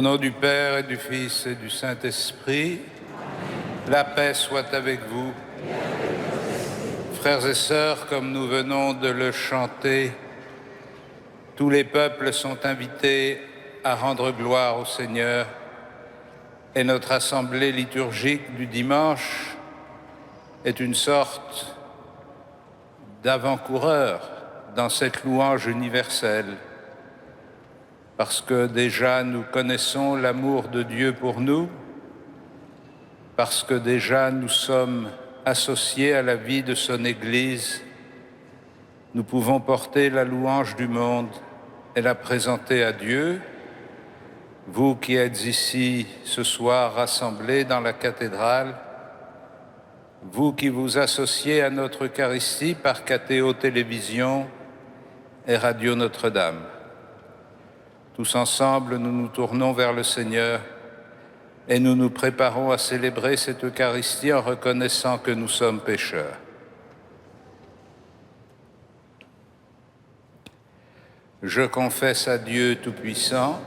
Au nom du Père et du Fils et du Saint-Esprit, la paix soit avec vous. Frères et sœurs, comme nous venons de le chanter, tous les peuples sont invités à rendre gloire au Seigneur et notre assemblée liturgique du dimanche est une sorte d'avant-coureur dans cette louange universelle, parce que déjà nous connaissons l'amour de Dieu pour nous, parce que déjà nous sommes associés à la vie de son Église, nous pouvons porter la louange du monde et la présenter à Dieu. Vous qui êtes ici ce soir rassemblés dans la cathédrale, vous qui vous associez à notre Eucharistie par KTO Télévision et Radio Notre-Dame. Tous ensemble, nous nous tournons vers le Seigneur et nous nous préparons à célébrer cette Eucharistie en reconnaissant que nous sommes pécheurs. Je confesse à Dieu Tout-Puissant,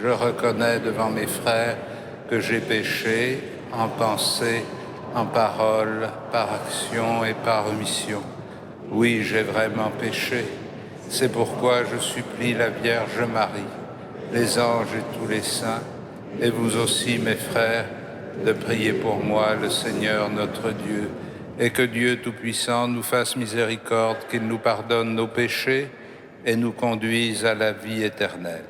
je reconnais devant mes frères que j'ai péché en pensée, en parole, par action et par omission. Oui, j'ai vraiment péché. C'est pourquoi je supplie la Vierge Marie, les anges et tous les saints, et vous aussi, mes frères, de prier pour moi, le Seigneur notre Dieu, et que Dieu Tout-Puissant nous fasse miséricorde, qu'il nous pardonne nos péchés et nous conduise à la vie éternelle.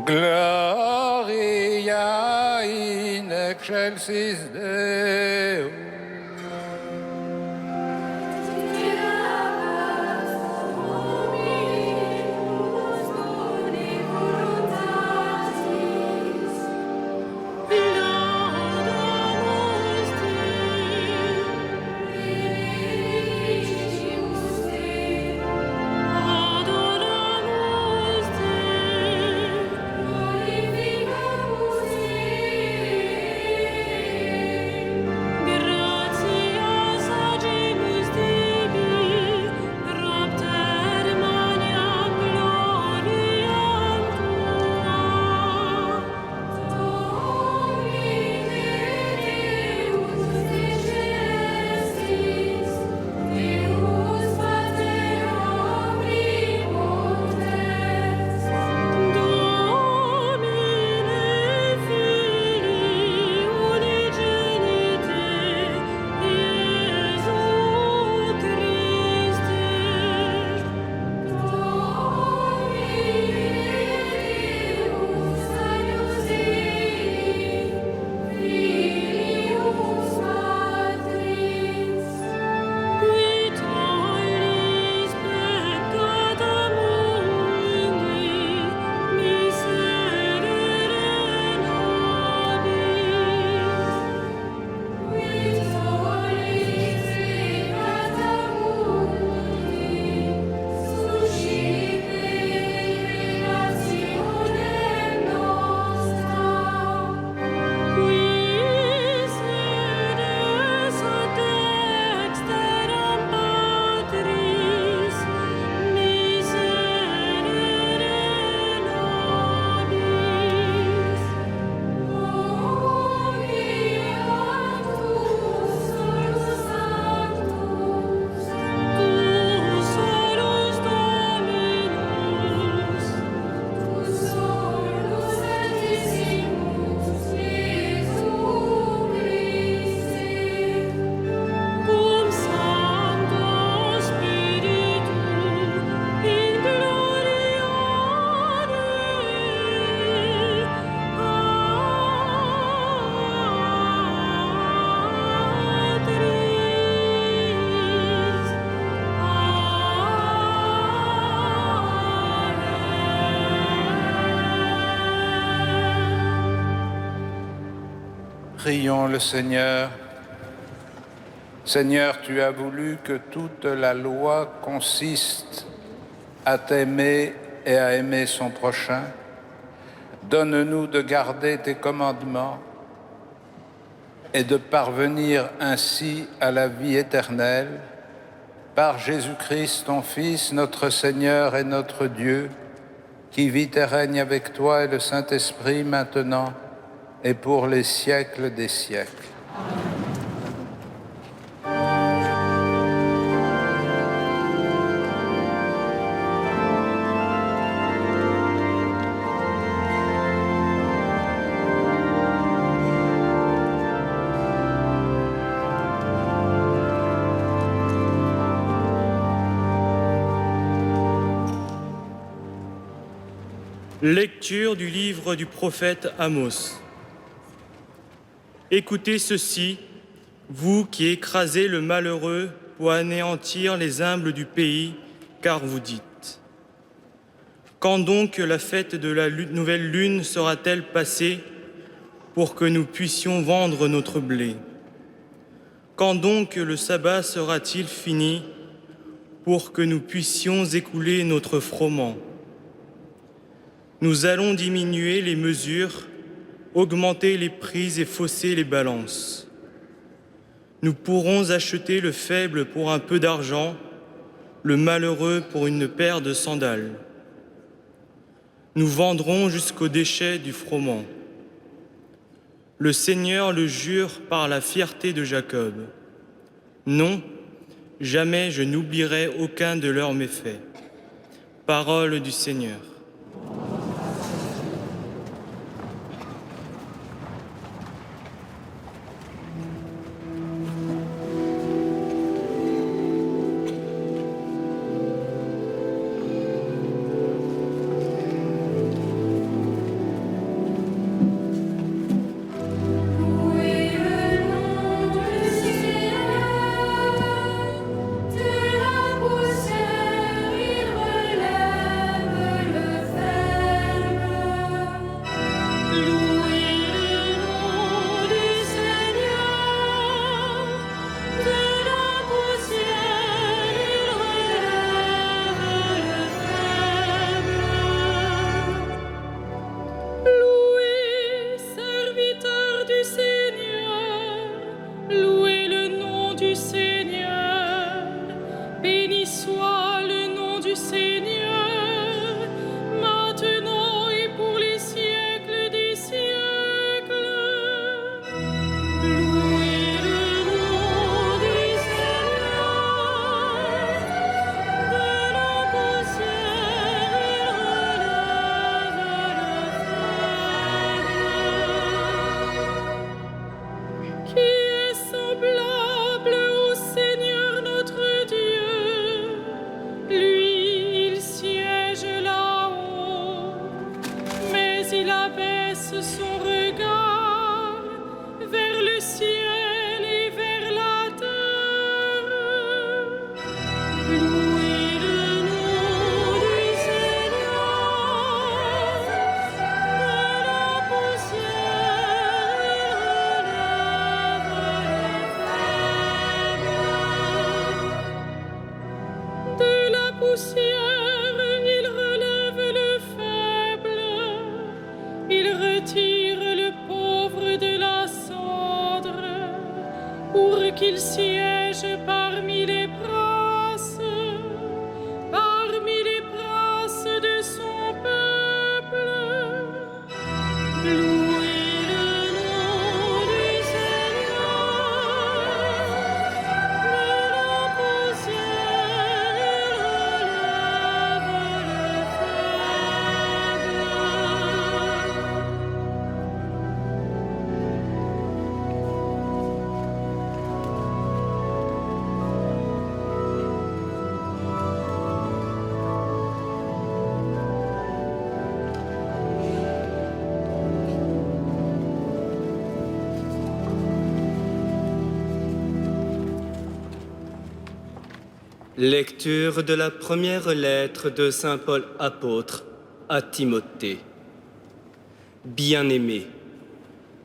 Gloria in excelsis Deo. Prions le Seigneur. Seigneur, tu as voulu que toute la loi consiste à t'aimer et à aimer son prochain. Donne-nous de garder tes commandements et de parvenir ainsi à la vie éternelle par Jésus-Christ, ton Fils, notre Seigneur et notre Dieu, qui vit et règne avec toi et le Saint-Esprit maintenant et pour les siècles des siècles. Lecture du livre du prophète Amos. Écoutez ceci, vous qui écrasez le malheureux pour anéantir les humbles du pays, car vous dites : quand donc la fête de la nouvelle lune sera-t-elle passée pour que nous puissions vendre notre blé ? Quand donc le sabbat sera-t-il fini pour que nous puissions écouler notre froment ? Nous allons diminuer les mesures, augmenter les prix et fausser les balances. Nous pourrons acheter le faible pour un peu d'argent, le malheureux pour une paire de sandales. Nous vendrons jusqu'au déchet du froment. Le Seigneur le jure par la fierté de Jacob. Non, jamais je n'oublierai aucun de leurs méfaits. Parole du Seigneur. Qu'il siège parmi les princes de son peuple. Louez le nom du Seigneur, de la poussière Lecture de la première lettre de saint Paul apôtre à Timothée. Bien-aimé,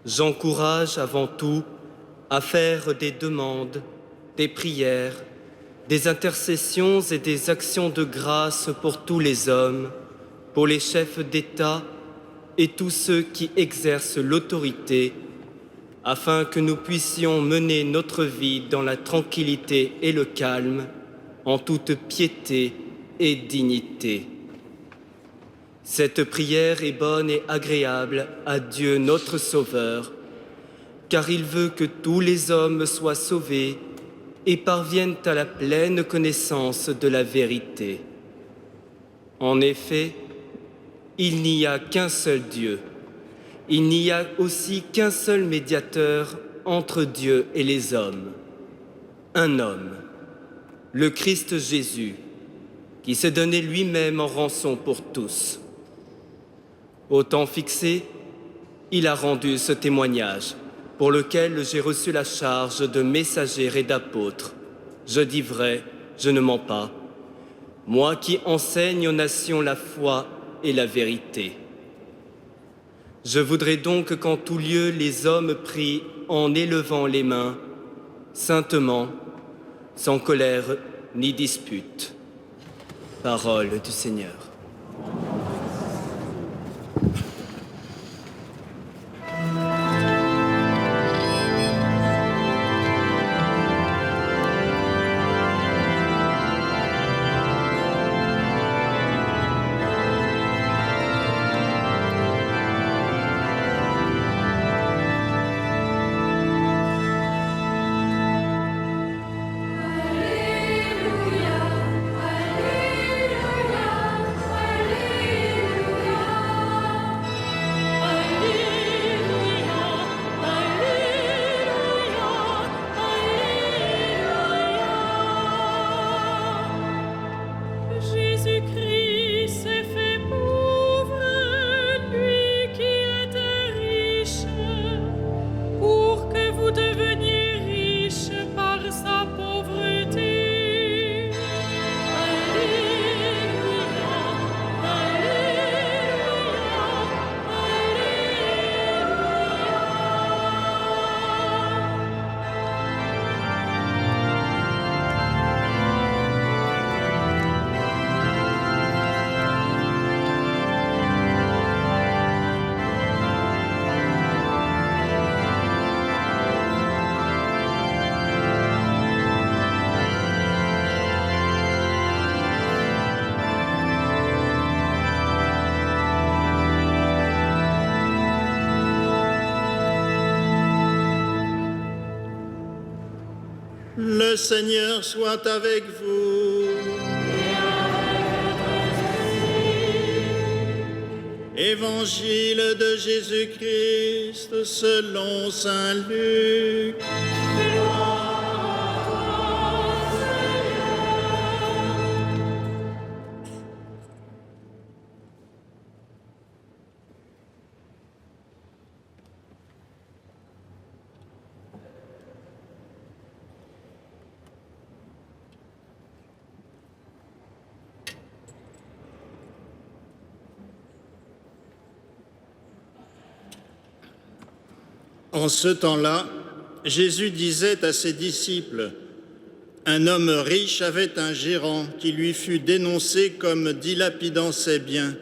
j'encourage avant tout à faire des demandes, des prières, des intercessions et des actions de grâce pour tous les hommes, pour les chefs d'État et tous ceux qui exercent l'autorité, afin que nous puissions mener notre vie dans la tranquillité et le calme, en toute piété et dignité. Cette prière est bonne et agréable à Dieu notre Sauveur, car il veut que tous les hommes soient sauvés et parviennent à la pleine connaissance de la vérité. En effet, il n'y a qu'un seul Dieu. Il n'y a aussi qu'un seul médiateur entre Dieu et les hommes. Un homme, le Christ Jésus, qui s'est donné lui-même en rançon pour tous. Au temps fixé, il a rendu ce témoignage, pour lequel j'ai reçu la charge de messager et d'apôtre. Je dis vrai, je ne mens pas. Moi qui enseigne aux nations la foi et la vérité. Je voudrais donc qu'en tout lieu les hommes prient en élevant les mains, saintement, sans colère ni dispute. Parole du Seigneur. Le Seigneur soit avec vous. Évangile de Jésus-Christ selon saint Luc. En ce temps-là, Jésus disait à ses disciples, « Un homme riche avait un gérant qui lui fut dénoncé comme dilapidant ses biens.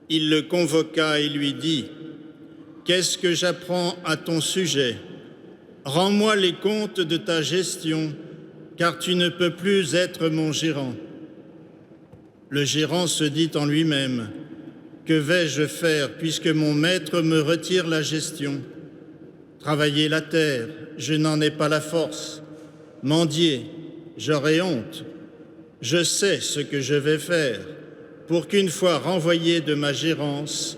Il le convoqua et lui dit, « Qu'est-ce que j'apprends à ton sujet? Rends-moi les comptes de ta gestion, car tu ne peux plus être mon gérant. » Le gérant se dit en lui-même, « Que vais-je faire puisque mon maître me retire la gestion ? Travailler la terre, je n'en ai pas la force. Mendier, j'aurai honte. Je sais ce que je vais faire pour qu'une fois renvoyé de ma gérance,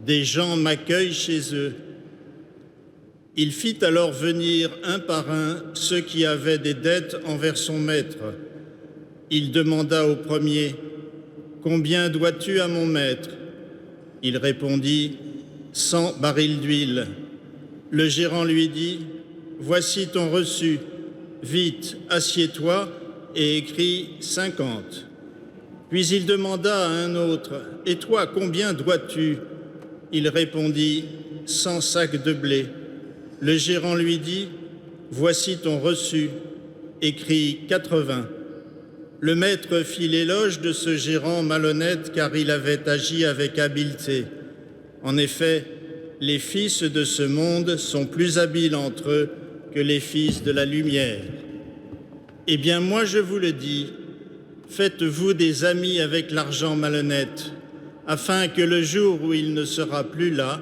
des gens m'accueillent chez eux. » Il fit alors venir un par un ceux qui avaient des dettes envers son maître. Il demanda au premier, « Combien dois-tu à mon maître ?» Il répondit, « 100 barils d'huile. » Le gérant lui dit, « Voici ton reçu. Vite, assieds-toi et écris 50. » Puis il demanda à un autre, « Et toi, combien dois-tu » Il répondit, « 100 sacs de blé. Le gérant lui dit, « Voici ton reçu », écrit 80. Le maître fit l'éloge de ce gérant malhonnête car il avait agi avec habileté. En effet, les fils de ce monde sont plus habiles entre eux que les fils de la lumière. Eh bien, moi je vous le dis, faites-vous des amis avec l'argent malhonnête, afin que le jour où il ne sera plus là,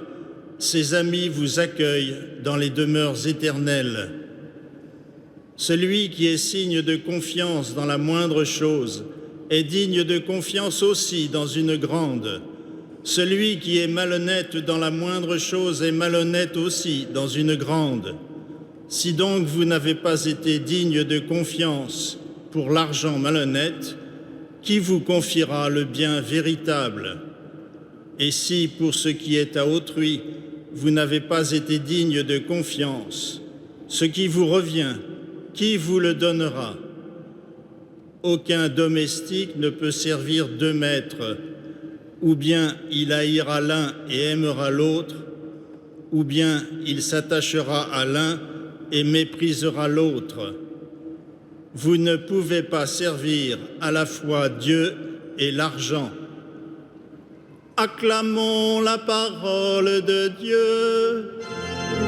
ces amis vous accueillent dans les demeures éternelles. Celui qui est signe de confiance dans la moindre chose est digne de confiance aussi dans une grande. Celui qui est malhonnête dans la moindre chose est malhonnête aussi dans une grande. Si donc vous n'avez pas été digne de confiance pour l'argent malhonnête, qui vous confiera le bien véritable? Et si, pour ce qui est à autrui, vous n'avez pas été digne de confiance, ce qui vous revient, qui vous le donnera? Aucun domestique ne peut servir deux maîtres. Ou bien il haïra l'un et aimera l'autre, ou bien il s'attachera à l'un et méprisera l'autre. Vous ne pouvez pas servir à la fois Dieu et l'argent. Acclamons la parole de Dieu.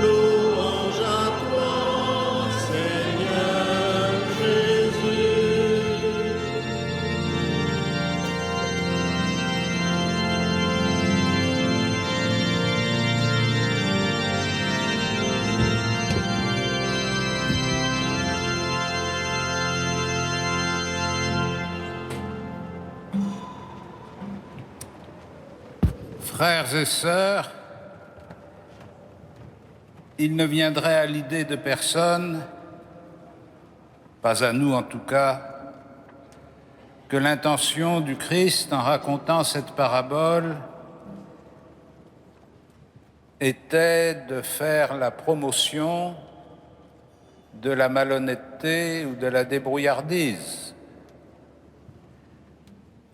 Louange à toi, Seigneur Jésus. Frères et sœurs, il ne viendrait à l'idée de personne, pas à nous en tout cas, que l'intention du Christ en racontant cette parabole était de faire la promotion de la malhonnêteté ou de la débrouillardise.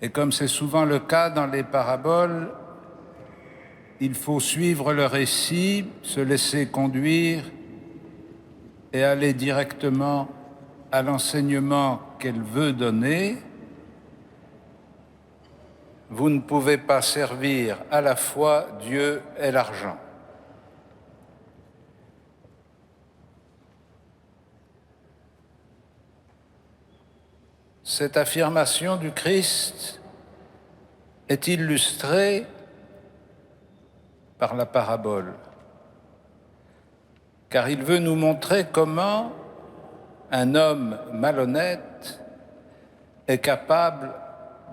Et comme c'est souvent le cas dans les paraboles, il faut suivre le récit, se laisser conduire et aller directement à l'enseignement qu'elle veut donner. Vous ne pouvez pas servir à la fois Dieu et l'argent. Cette affirmation du Christ est illustrée par la parabole, car il veut nous montrer comment un homme malhonnête est capable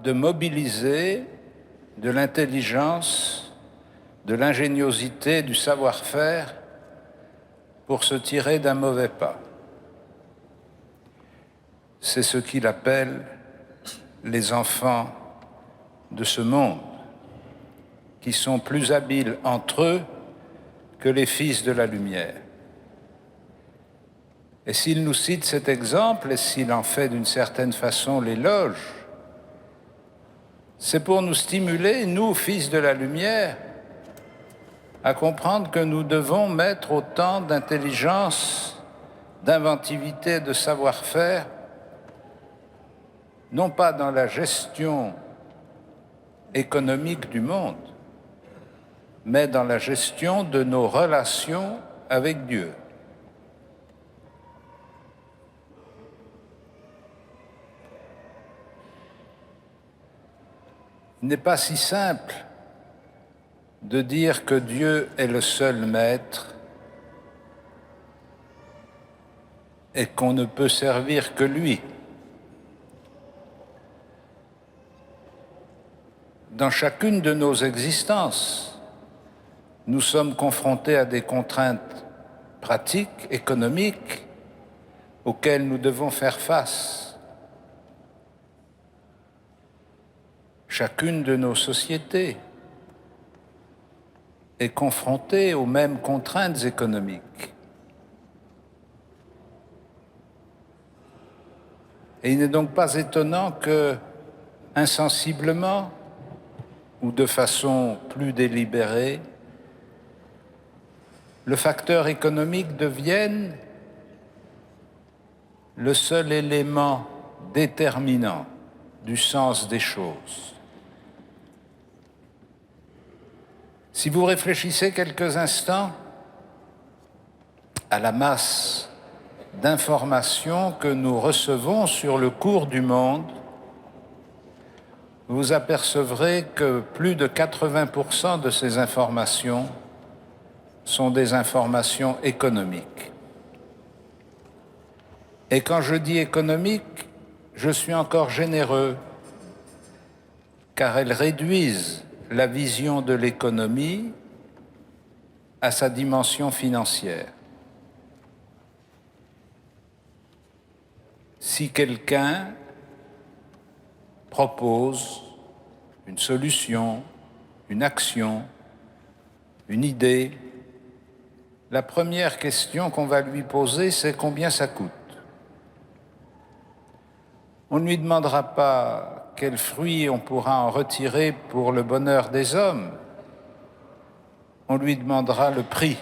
de mobiliser de l'intelligence, de l'ingéniosité, du savoir-faire pour se tirer d'un mauvais pas. C'est ce qu'il appelle les enfants de ce monde, qui sont plus habiles entre eux que les fils de la lumière. Et s'il nous cite cet exemple, et s'il en fait d'une certaine façon l'éloge, c'est pour nous stimuler, nous, fils de la lumière, à comprendre que nous devons mettre autant d'intelligence, d'inventivité, de savoir-faire, non pas dans la gestion économique du monde, mais dans la gestion de nos relations avec Dieu. Il n'est pas si simple de dire que Dieu est le seul maître et qu'on ne peut servir que lui. Dans chacune de nos existences, nous sommes confrontés à des contraintes pratiques, économiques, auxquelles nous devons faire face. Chacune de nos sociétés est confrontée aux mêmes contraintes économiques. Et il n'est donc pas étonnant que, insensiblement ou de façon plus délibérée, le facteur économique devienne le seul élément déterminant du sens des choses. Si vous réfléchissez quelques instants à la masse d'informations que nous recevons sur le cours du monde, vous apercevrez que plus de 80% de ces informations sont des informations économiques. Et quand je dis économique, je suis encore généreux, car elles réduisent la vision de l'économie à sa dimension financière. Si quelqu'un propose une solution, une action, une idée, la première question qu'on va lui poser, c'est combien ça coûte. On ne lui demandera pas quels fruits on pourra en retirer pour le bonheur des hommes. On lui demandera le prix.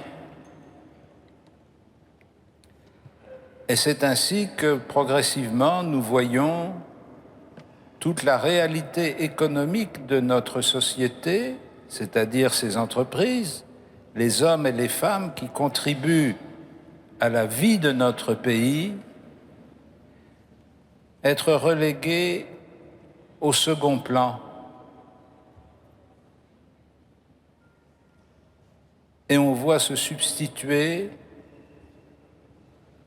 Et c'est ainsi que progressivement nous voyons toute la réalité économique de notre société, c'est-à-dire ces entreprises, les hommes et les femmes qui contribuent à la vie de notre pays, être relégués au second plan. Et on voit se substituer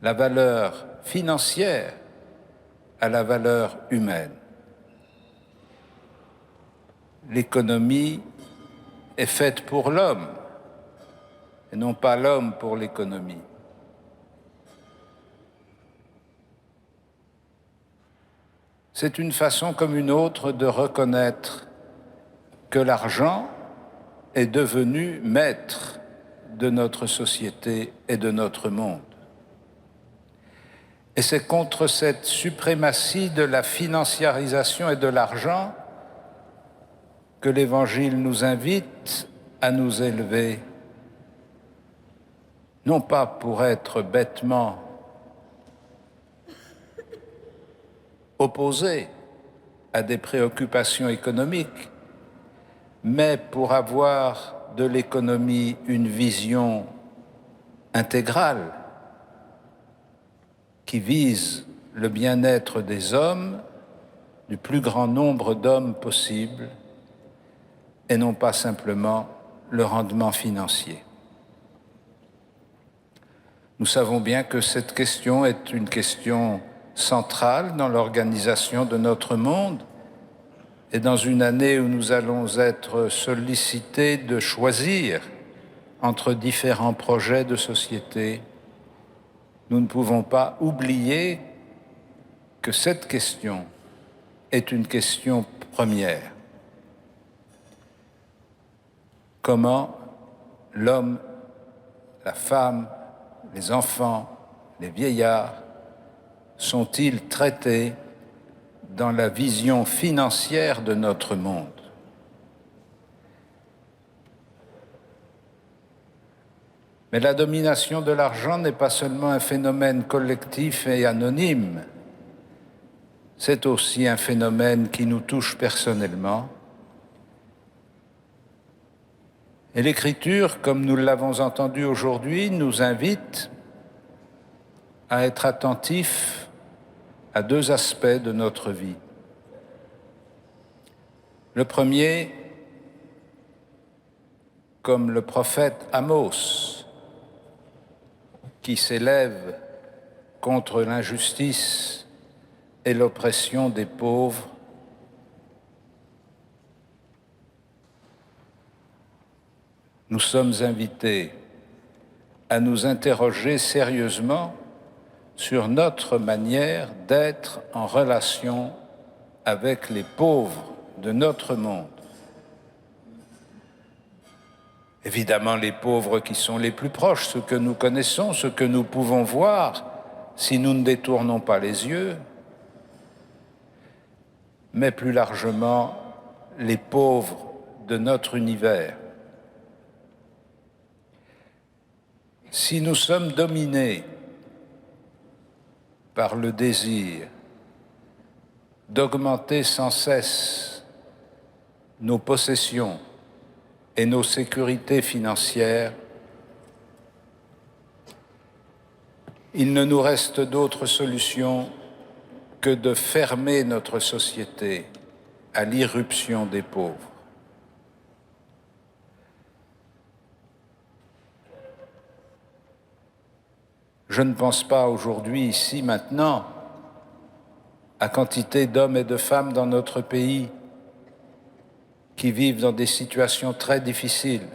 la valeur financière à la valeur humaine. L'économie est faite pour l'homme et non pas l'homme pour l'économie. C'est une façon comme une autre de reconnaître que l'argent est devenu maître de notre société et de notre monde. Et c'est contre cette suprématie de la financiarisation et de l'argent que l'Évangile nous invite à nous élever, non pas pour être bêtement opposés à des préoccupations économiques, mais pour avoir de l'économie une vision intégrale qui vise le bien-être des hommes, du plus grand nombre d'hommes possible, et non pas simplement le rendement financier. Nous savons bien que cette question est une question centrale dans l'organisation de notre monde, et dans une année où nous allons être sollicités de choisir entre différents projets de société, nous ne pouvons pas oublier que cette question est une question première. Comment l'homme, la femme, les enfants, les vieillards sont-ils traités dans la vision financière de notre monde? Mais la domination de l'argent n'est pas seulement un phénomène collectif et anonyme, c'est aussi un phénomène qui nous touche personnellement. Et l'Écriture, comme nous l'avons entendu aujourd'hui, nous invite à être attentifs à deux aspects de notre vie. Le premier, comme le prophète Amos, qui s'élève contre l'injustice et l'oppression des pauvres, nous sommes invités à nous interroger sérieusement sur notre manière d'être en relation avec les pauvres de notre monde. Évidemment, les pauvres qui sont les plus proches, ceux que nous connaissons, ceux que nous pouvons voir si nous ne détournons pas les yeux, mais plus largement, les pauvres de notre univers. Si nous sommes dominés par le désir d'augmenter sans cesse nos possessions et nos sécurités financières, il ne nous reste d'autre solution que de fermer notre société à l'irruption des pauvres. Je ne pense pas aujourd'hui, ici, maintenant, à quantité d'hommes et de femmes dans notre pays qui vivent dans des situations très difficiles.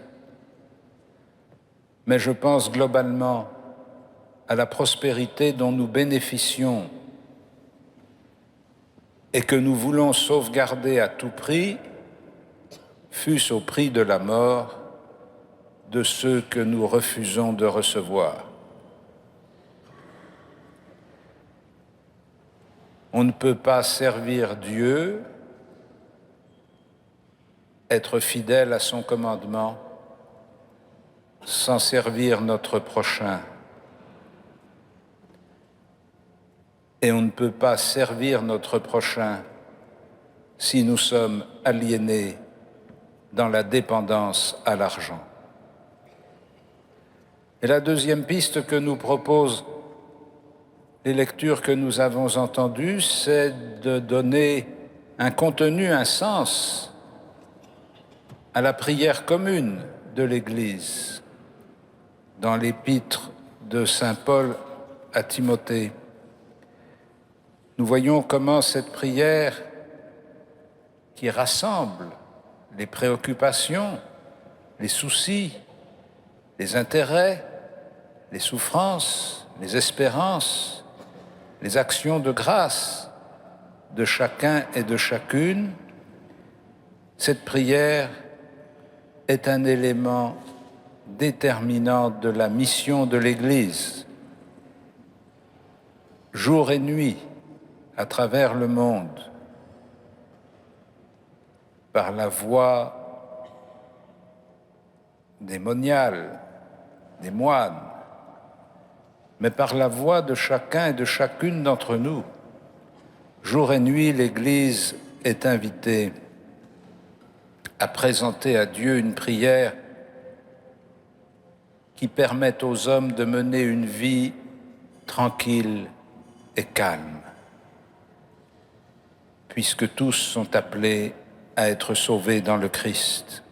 Mais je pense globalement à la prospérité dont nous bénéficions et que nous voulons sauvegarder à tout prix, fût-ce au prix de la mort, de ceux que nous refusons de recevoir. On ne peut pas servir Dieu, être fidèle à son commandement, sans servir notre prochain. Et on ne peut pas servir notre prochain si nous sommes aliénés dans la dépendance à l'argent. Et la deuxième piste que nous proposent les lectures que nous avons entendues, c'est de donner un contenu, un sens à la prière commune de l'Église dans l'épître de saint Paul à Timothée. Nous voyons comment cette prière qui rassemble les préoccupations, les soucis, les intérêts, les souffrances, les espérances, les actions de grâce de chacun et de chacune, cette prière est un élément déterminant de la mission de l'Église. Jour et nuit, à travers le monde, par la voix des moniales, des moines, mais par la voix de chacun et de chacune d'entre nous. Jour et nuit, l'Église est invitée à présenter à Dieu une prière qui permette aux hommes de mener une vie tranquille et calme, puisque tous sont appelés à être sauvés dans le Christ.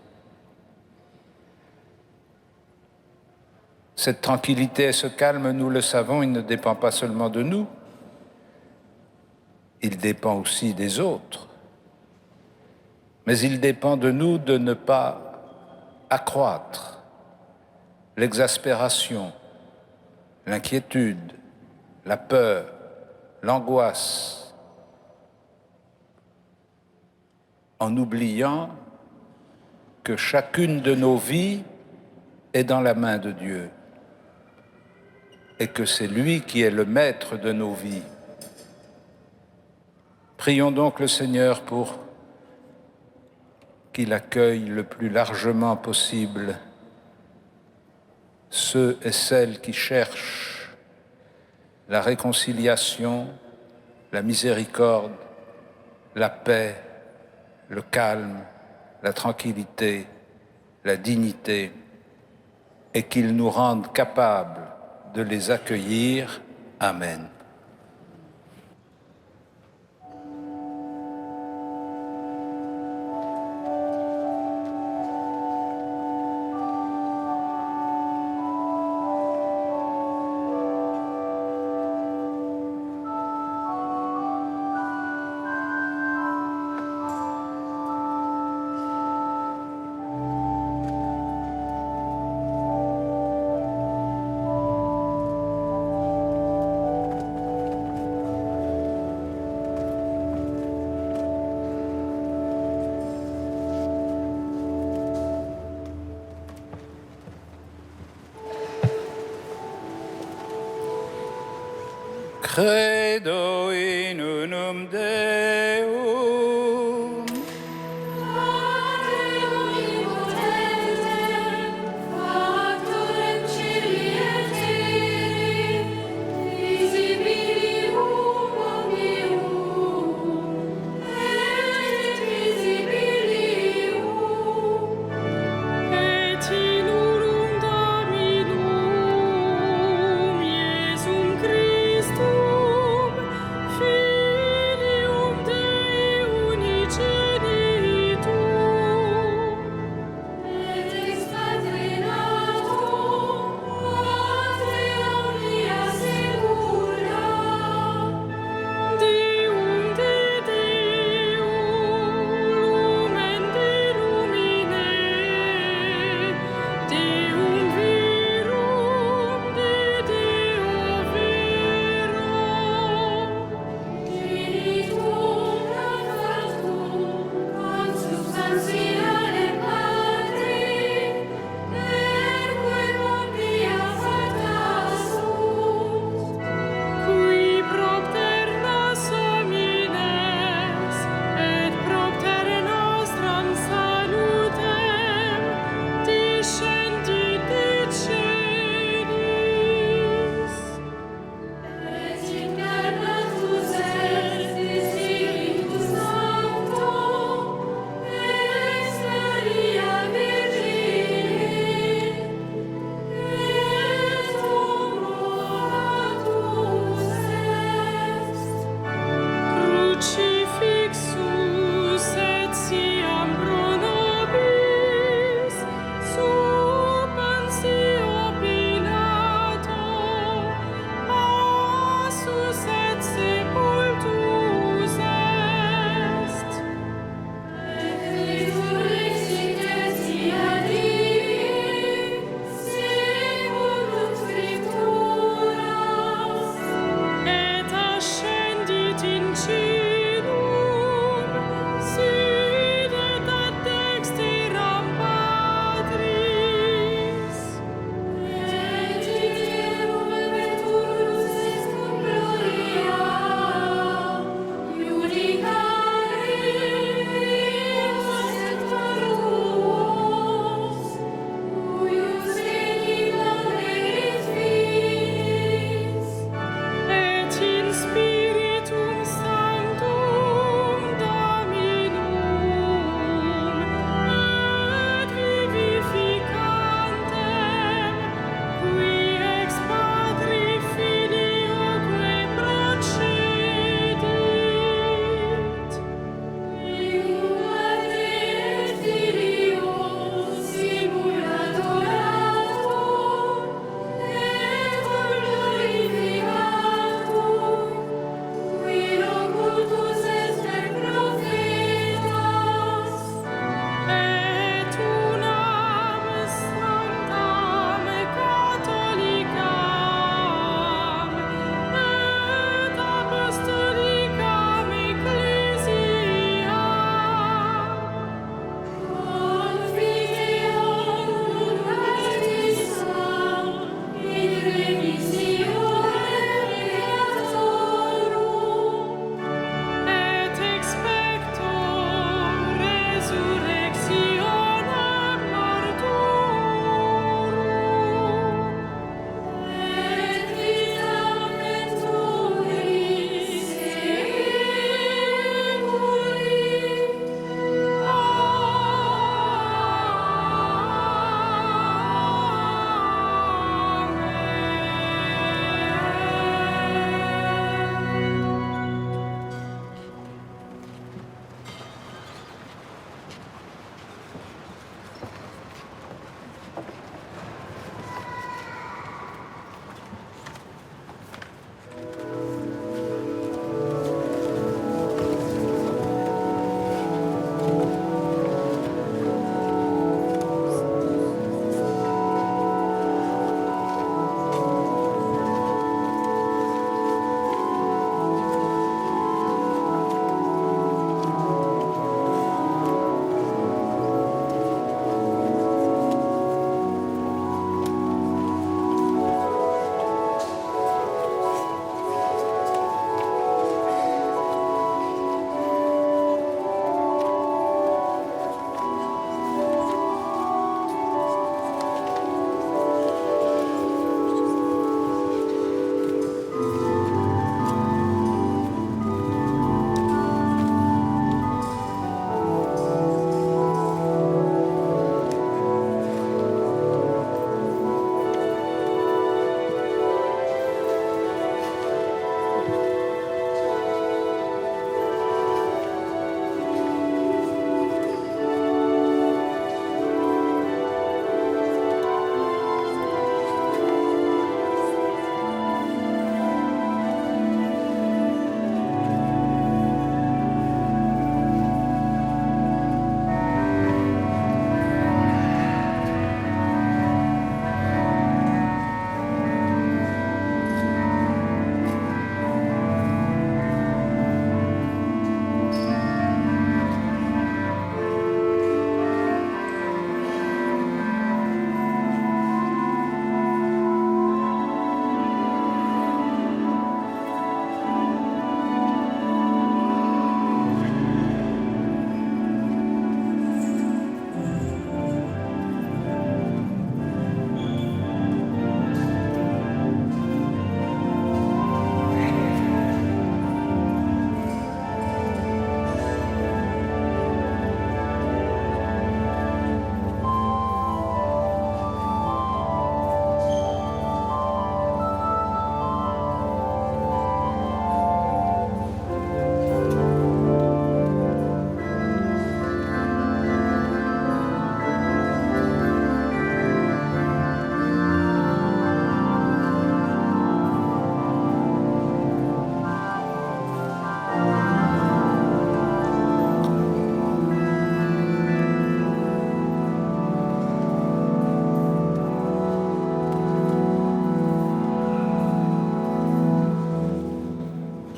Cette tranquillité et ce calme, nous le savons, il ne dépend pas seulement de nous, il dépend aussi des autres. Mais il dépend de nous de ne pas accroître l'exaspération, l'inquiétude, la peur, l'angoisse, en oubliant que chacune de nos vies est dans la main de Dieu et que c'est lui qui est le maître de nos vies. Prions donc le Seigneur pour qu'il accueille le plus largement possible ceux et celles qui cherchent la réconciliation, la miséricorde, la paix, le calme, la tranquillité, la dignité, et qu'il nous rende capables de les accueillir. Amen. Credo in unum Deum, Pater omnipotente, Factor et Cilium,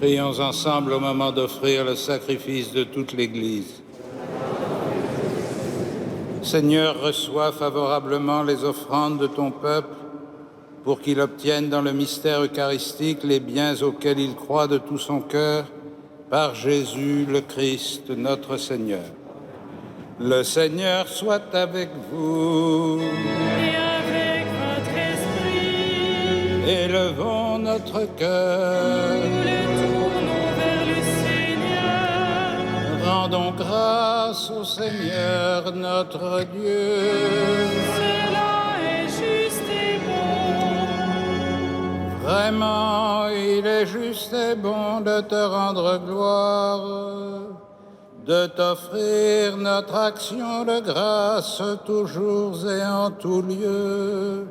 Prions ensemble au moment d'offrir le sacrifice de toute l'Église. Seigneur, reçois favorablement les offrandes de ton peuple pour qu'il obtienne dans le mystère eucharistique les biens auxquels il croit de tout son cœur, par Jésus le Christ, notre Seigneur. Le Seigneur soit avec vous. Et avec votre esprit. Élevons notre cœur. Nous le tournons vers le Seigneur. Rendons grâce au Seigneur notre Dieu. Cela est juste et bon. Vraiment, il est juste et bon de te rendre gloire, de t'offrir notre action de grâce toujours et en tout lieu.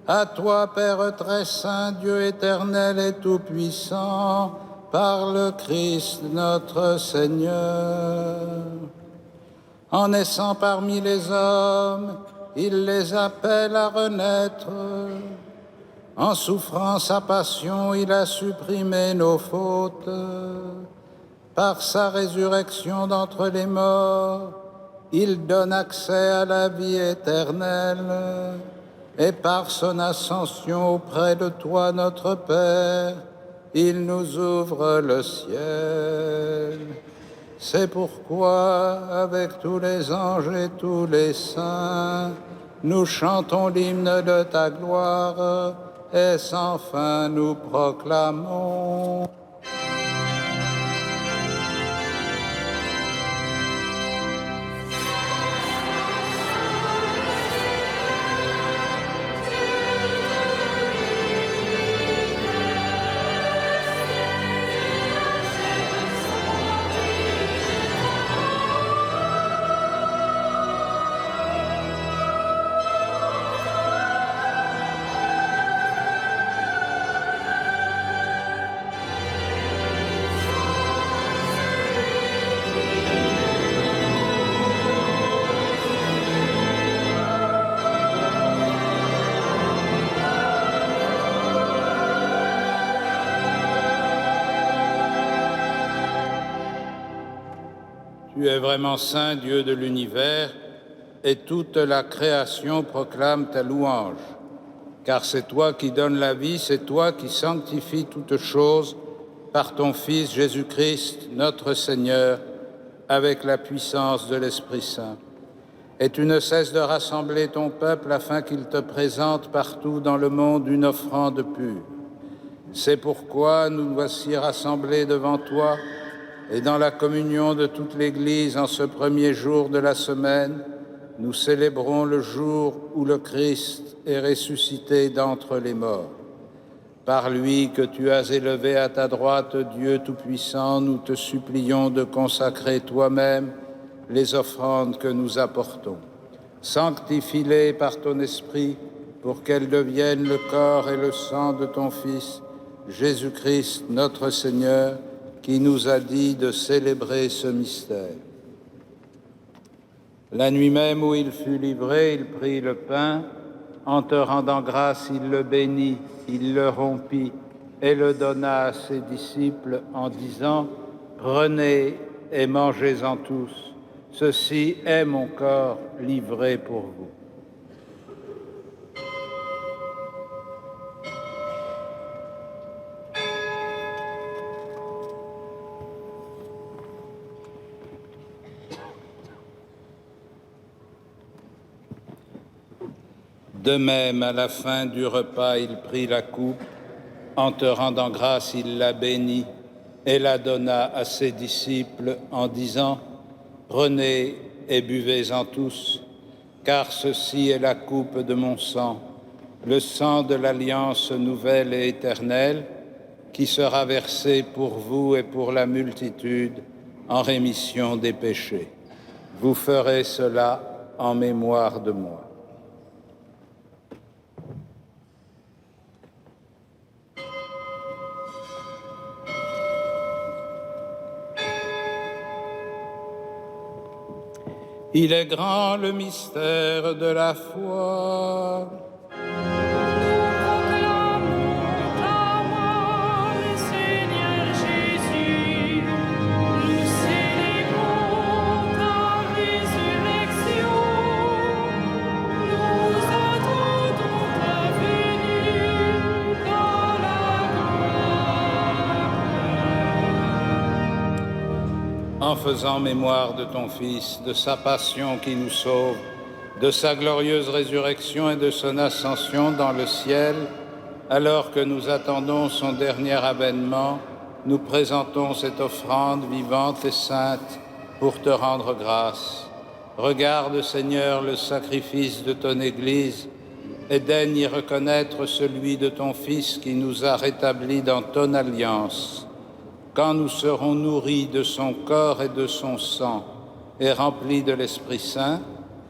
À toi, Père très saint, Dieu éternel et tout-puissant, par le Christ notre Seigneur. En naissant parmi les hommes, il les appelle à renaître. En souffrant sa passion, il a supprimé nos fautes. Par sa résurrection d'entre les morts, il donne accès à la vie éternelle. Et par son ascension auprès de toi, notre Père, il nous ouvre le ciel. C'est pourquoi, avec tous les anges et tous les saints, nous chantons l'hymne de ta gloire, et sans fin nous proclamons. Tu es vraiment saint, Dieu de l'univers, et toute la création proclame ta louange. Car c'est toi qui donnes la vie, c'est toi qui sanctifies toutes choses par ton Fils Jésus-Christ, notre Seigneur, avec la puissance de l'Esprit Saint. Et tu ne cesses de rassembler ton peuple afin qu'il te présente partout dans le monde une offrande pure. C'est pourquoi nous voici rassemblés devant toi, et dans la communion de toute l'Église, en ce premier jour de la semaine, nous célébrons le jour où le Christ est ressuscité d'entre les morts. Par lui que tu as élevé à ta droite, Dieu Tout-Puissant, nous te supplions de consacrer toi-même les offrandes que nous apportons. Sanctifie-les par ton Esprit pour qu'elles deviennent le corps et le sang de ton Fils, Jésus-Christ, notre Seigneur, qui nous a dit de célébrer ce mystère. La nuit même où il fut livré, il prit le pain. En te rendant grâce, il le bénit, il le rompit et le donna à ses disciples en disant « Prenez et mangez-en tous. Ceci est mon corps livré pour vous. » De même, à la fin du repas, il prit la coupe. En te rendant grâce, il la bénit et la donna à ses disciples en disant « Prenez et buvez-en tous, car ceci est la coupe de mon sang, le sang de l'alliance nouvelle et éternelle, qui sera versé pour vous et pour la multitude en rémission des péchés. Vous ferez cela en mémoire de moi. » Il est grand le mystère de la foi. Nous proclamons ta mort, Seigneur Jésus. en faisant mémoire de ton Fils, de sa passion qui nous sauve, de sa glorieuse résurrection et de son ascension dans le ciel, alors que nous attendons son dernier avènement, nous présentons cette offrande vivante et sainte pour te rendre grâce. Regarde, Seigneur, le sacrifice de ton Église et daigne y reconnaître celui de ton Fils qui nous a rétablis dans ton alliance. Quand nous serons nourris de son corps et de son sang et remplis de l'Esprit Saint,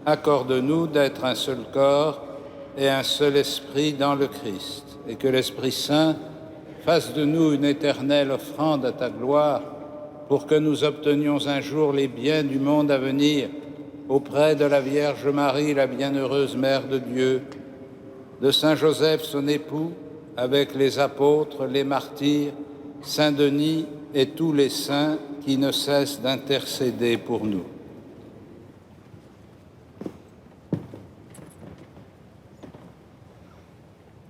accorde-nous d'être un seul corps et un seul esprit dans le Christ, et que l'Esprit Saint fasse de nous une éternelle offrande à ta gloire, pour que nous obtenions un jour les biens du monde à venir, auprès de la Vierge Marie, la bienheureuse Mère de Dieu, de Saint Joseph, son époux, avec les apôtres, les martyrs, Saint Denis et tous les saints qui ne cessent d'intercéder pour nous.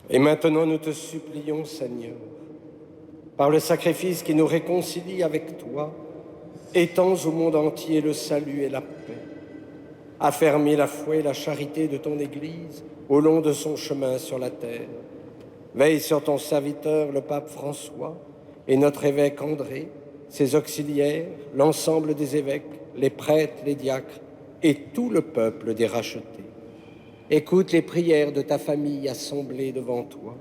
Et maintenant, nous te supplions, Seigneur, par le sacrifice qui nous réconcilie avec toi, étends au monde entier le salut et la paix. Affermis la foi et la charité de ton Église au long de son chemin sur la terre. Veille sur ton serviteur, le pape François, et notre évêque André, ses auxiliaires, l'ensemble des évêques, les prêtres, les diacres et tout le peuple des rachetés. Écoute les prières de ta famille assemblée devant toi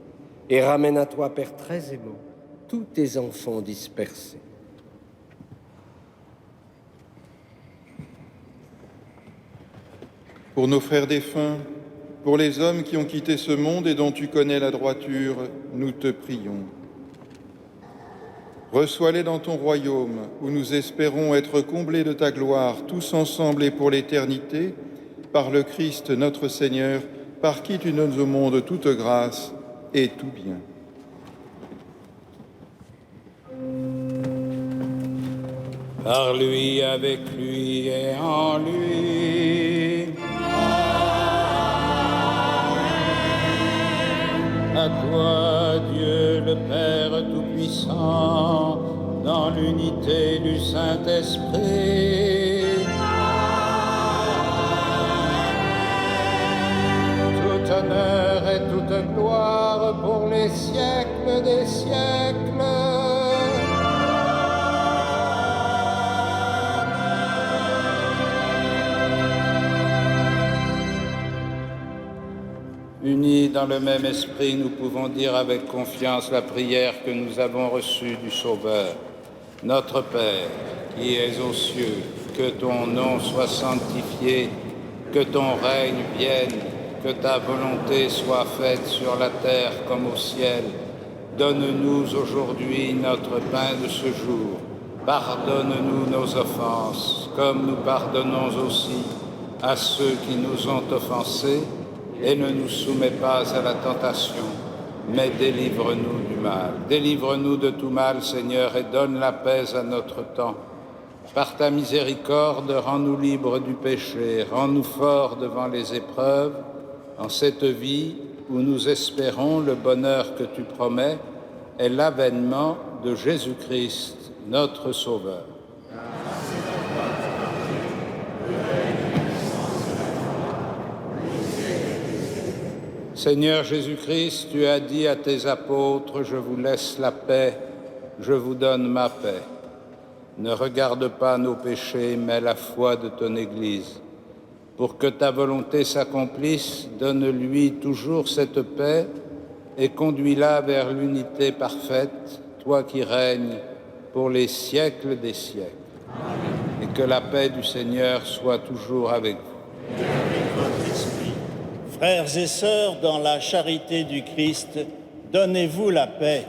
et ramène à toi, Père très aimant, tous tes enfants dispersés. Pour nos frères défunts, pour les hommes qui ont quitté ce monde et dont tu connais la droiture, nous te prions. Reçois-les dans ton royaume, où nous espérons être comblés de ta gloire, tous ensemble et pour l'éternité, par le Christ notre Seigneur, par qui tu donnes au monde toute grâce et tout bien. Par lui, avec lui et en lui. À toi, Dieu le Père Tout-Puissant, dans l'unité du Saint-Esprit. Tout honneur et toute gloire pour les siècles des siècles. Unis dans le même esprit, nous pouvons dire avec confiance la prière que nous avons reçue du Sauveur. Notre Père, qui es aux cieux, que ton nom soit sanctifié, que ton règne vienne, que ta volonté soit faite sur la terre comme au ciel. Donne-nous aujourd'hui notre pain de ce jour. Pardonne-nous nos offenses, comme nous pardonnons aussi à ceux qui nous ont offensés. Et ne nous soumets pas à la tentation, mais délivre-nous du mal. Délivre-nous de tout mal, Seigneur, et donne la paix à notre temps. Par ta miséricorde, rends-nous libres du péché, rends-nous forts devant les épreuves, en cette vie où nous espérons le bonheur que tu promets et l'avènement de Jésus-Christ, notre Sauveur. Seigneur Jésus-Christ, tu as dit à tes apôtres, « Je vous laisse la paix, je vous donne ma paix. » Ne regarde pas nos péchés, mais la foi de ton Église. Pour que ta volonté s'accomplisse, donne-lui toujours cette paix et conduis-la vers l'unité parfaite, toi qui règnes pour les siècles des siècles. Amen. Et que la paix du Seigneur soit toujours avec vous. Frères et sœurs, dans la charité du Christ, donnez-vous la paix.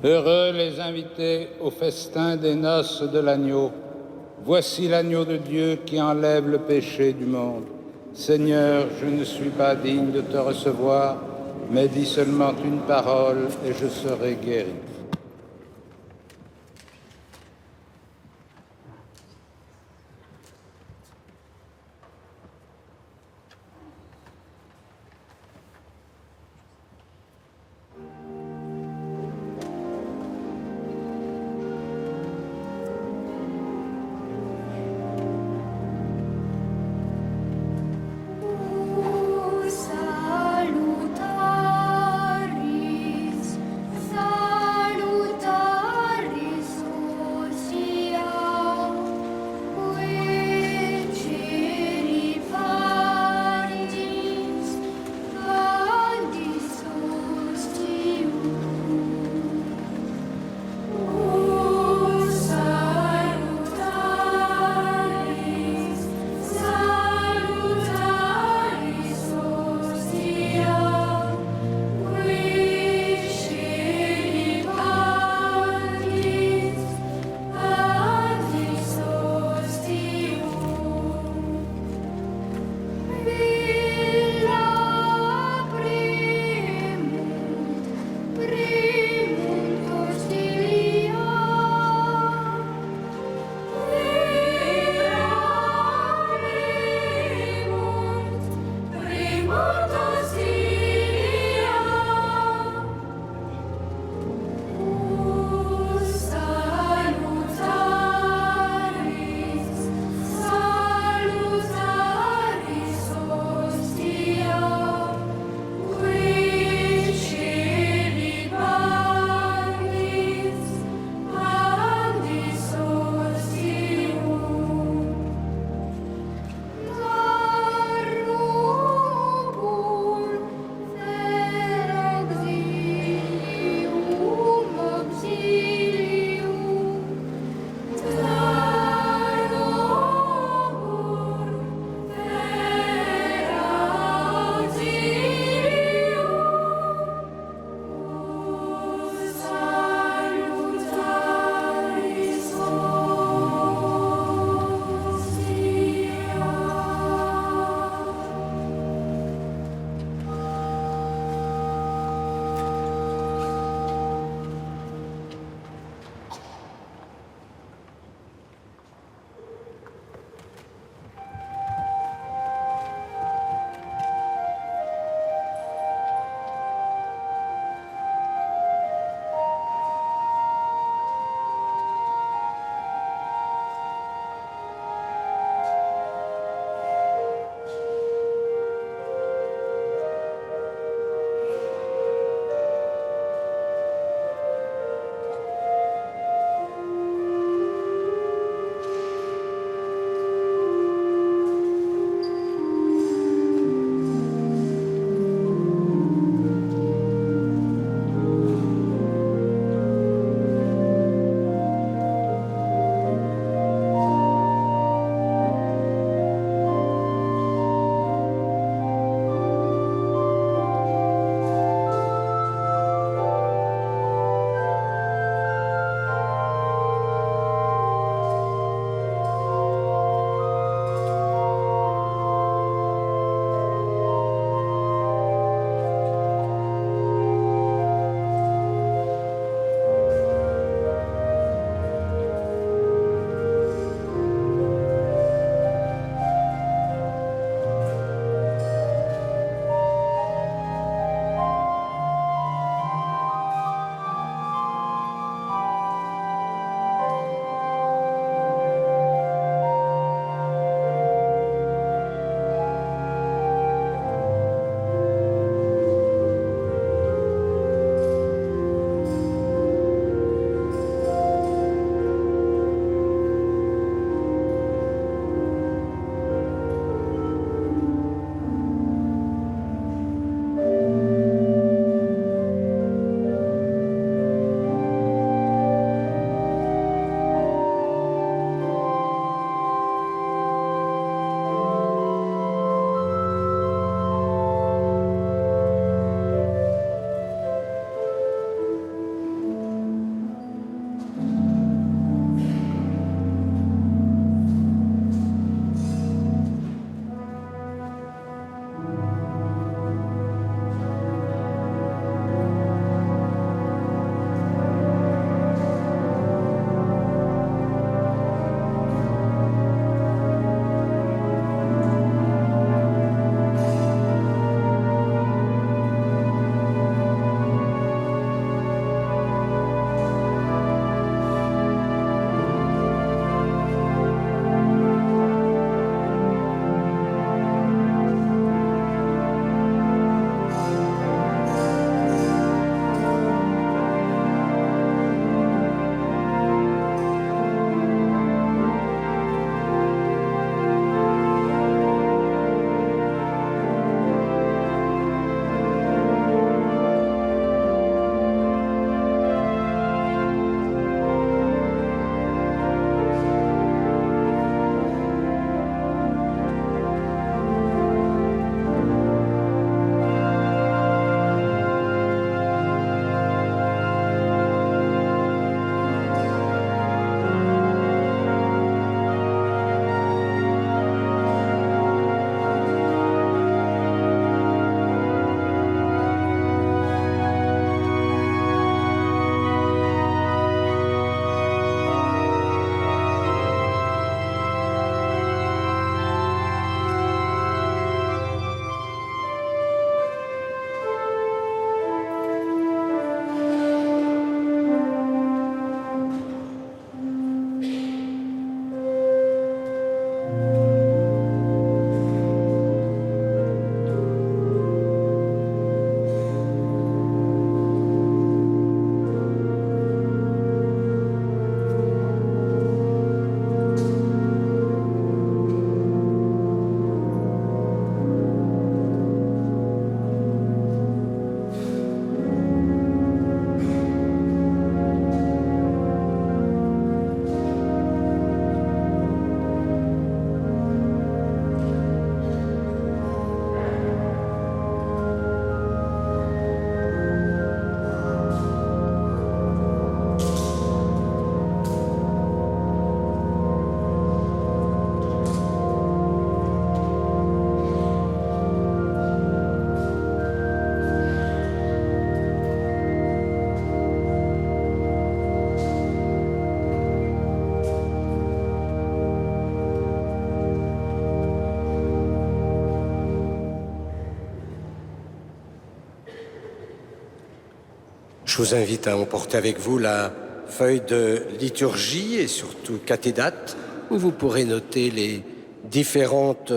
Heureux les invités au festin des noces de l'agneau. Voici l'agneau de Dieu qui enlève le péché du monde. Seigneur, je ne suis pas digne de te recevoir, mais dis seulement une parole et je serai guéri. Salutaris, salutaris. Je vous invite à emporter avec vous la feuille de liturgie et surtout cathédate, où vous pourrez noter les différentes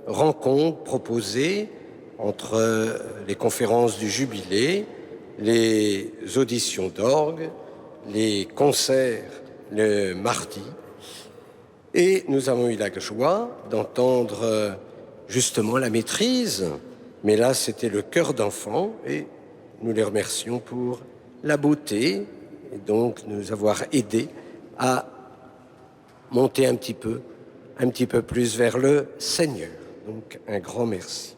rencontres proposées entre les conférences du Jubilé, les auditions d'orgue, les concerts le mardi. Et nous avons eu la joie d'entendre justement la maîtrise, mais là c'était le chœur d'enfants et nous les remercions pour la beauté et donc nous avoir aidés à monter un petit peu plus vers le Seigneur. Donc un grand merci.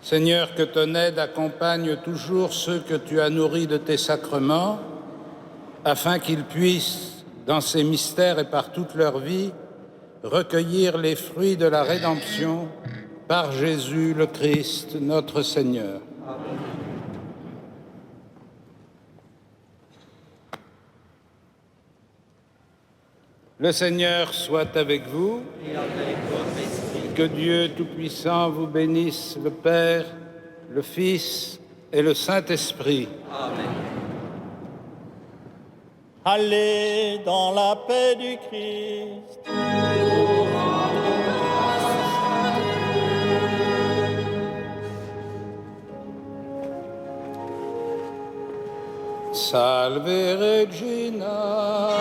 Seigneur, que ton aide accompagne toujours ceux que tu as nourris de tes sacrements, afin qu'ils puissent, dans ces mystères et par toute leur vie, recueillir les fruits de la rédemption par Jésus le Christ, notre Seigneur. Amen. Le Seigneur soit avec vous. Et avec votre esprit. Que Dieu Tout-Puissant vous bénisse, le Père, le Fils et le Saint-Esprit. Amen. Allez dans la paix du Christ. Salve Regina.